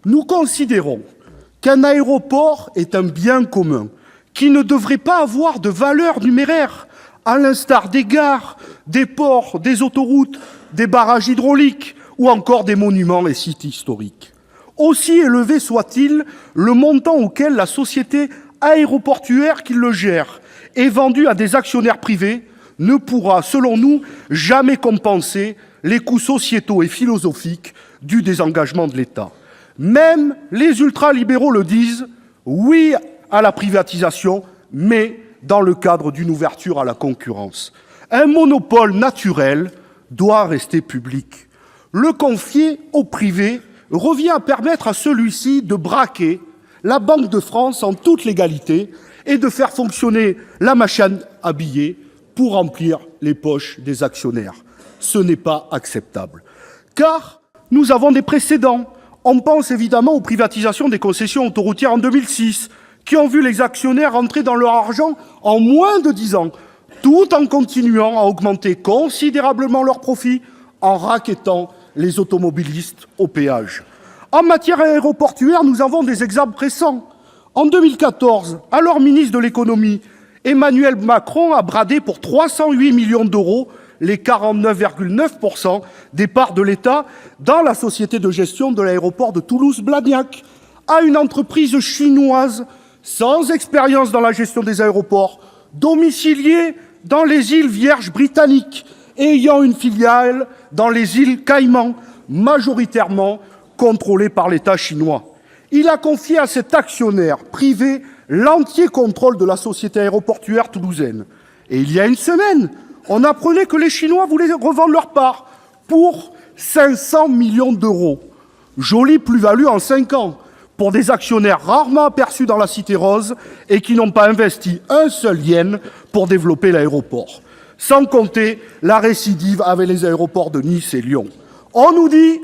Nous considérons qu'un aéroport est un bien commun qui ne devrait pas avoir de valeur numéraire, à l'instar des gares, des ports, des autoroutes, des barrages hydrauliques ou encore des monuments et sites historiques. Aussi élevé soit-il, le montant auquel la société aéroportuaire qui le gère est vendue à des actionnaires privés ne pourra, selon nous, jamais compenser les coûts sociétaux et philosophiques du désengagement de l'État. Même les ultralibéraux le disent, oui à la privatisation, mais dans le cadre d'une ouverture à la concurrence. Un monopole naturel doit rester public. Le confier au privé revient à permettre à celui-ci de braquer la Banque de France en toute légalité et de faire fonctionner la machine à billets pour remplir les poches des actionnaires. Ce n'est pas acceptable. Car nous avons des précédents. On pense évidemment aux privatisations des concessions autoroutières en 2006, qui ont vu les actionnaires rentrer dans leur argent en moins de 10 ans, tout en continuant à augmenter considérablement leurs profits en rackettant les automobilistes au péage. En matière aéroportuaire, nous avons des exemples récents. En 2014, alors ministre de l'économie, Emmanuel Macron a bradé pour 308 millions d'euros les 49,9% des parts de l'État dans la société de gestion de l'aéroport de Toulouse-Blagnac à une entreprise chinoise sans expérience dans la gestion des aéroports, domiciliée dans les îles Vierges britanniques et ayant une filiale dans les îles Caïmans, majoritairement contrôlée par l'État chinois. Il a confié à cet actionnaire privé l'entier contrôle de la société aéroportuaire toulousaine. Et il y a une semaine, on apprenait que les Chinois voulaient revendre leur part pour 500 millions d'euros. Jolie plus-value en 5 ans pour des actionnaires rarement aperçus dans la Cité Rose et qui n'ont pas investi un seul yen pour développer l'aéroport. Sans compter la récidive avec les aéroports de Nice et Lyon. On nous dit,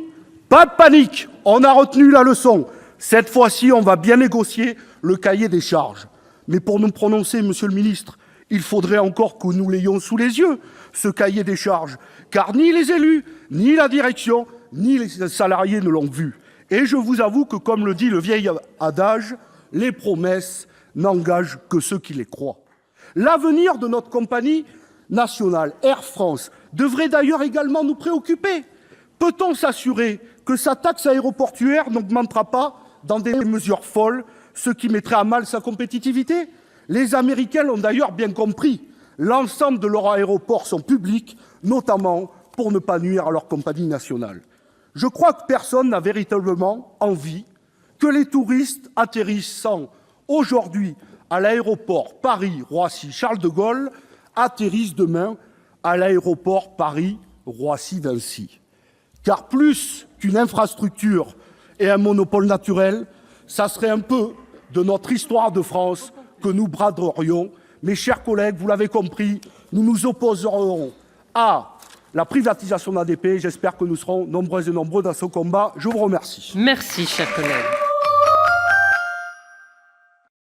pas de panique, on a retenu la leçon. Cette fois-ci, on va bien négocier le cahier des charges. Mais pour nous prononcer, monsieur le ministre, il faudrait encore que nous l'ayons sous les yeux, ce cahier des charges, car ni les élus, ni la direction, ni les salariés ne l'ont vu. Et je vous avoue que, comme le dit le vieil adage, les promesses n'engagent que ceux qui les croient. L'avenir de notre compagnie nationale, Air France, devrait d'ailleurs également nous préoccuper. Peut-on s'assurer que sa taxe aéroportuaire n'augmentera pas dans des mesures folles, ce qui mettrait à mal sa compétitivité ? Les Américains l'ont d'ailleurs bien compris. L'ensemble de leurs aéroports sont publics, notamment pour ne pas nuire à leur compagnie nationale. Je crois que personne n'a véritablement envie que les touristes atterrissant aujourd'hui à l'aéroport Paris-Roissy-Charles de Gaulle atterrissent demain à l'aéroport Paris-Roissy-Vinci. Car plus qu'une infrastructure et un monopole naturel, ça serait un peu de notre histoire de France que nous braderions. Mes chers collègues, vous l'avez compris, nous nous opposerons à la privatisation d'ADP. J'espère que nous serons nombreuses et nombreux dans ce combat. Je vous remercie. Merci, cher collègue.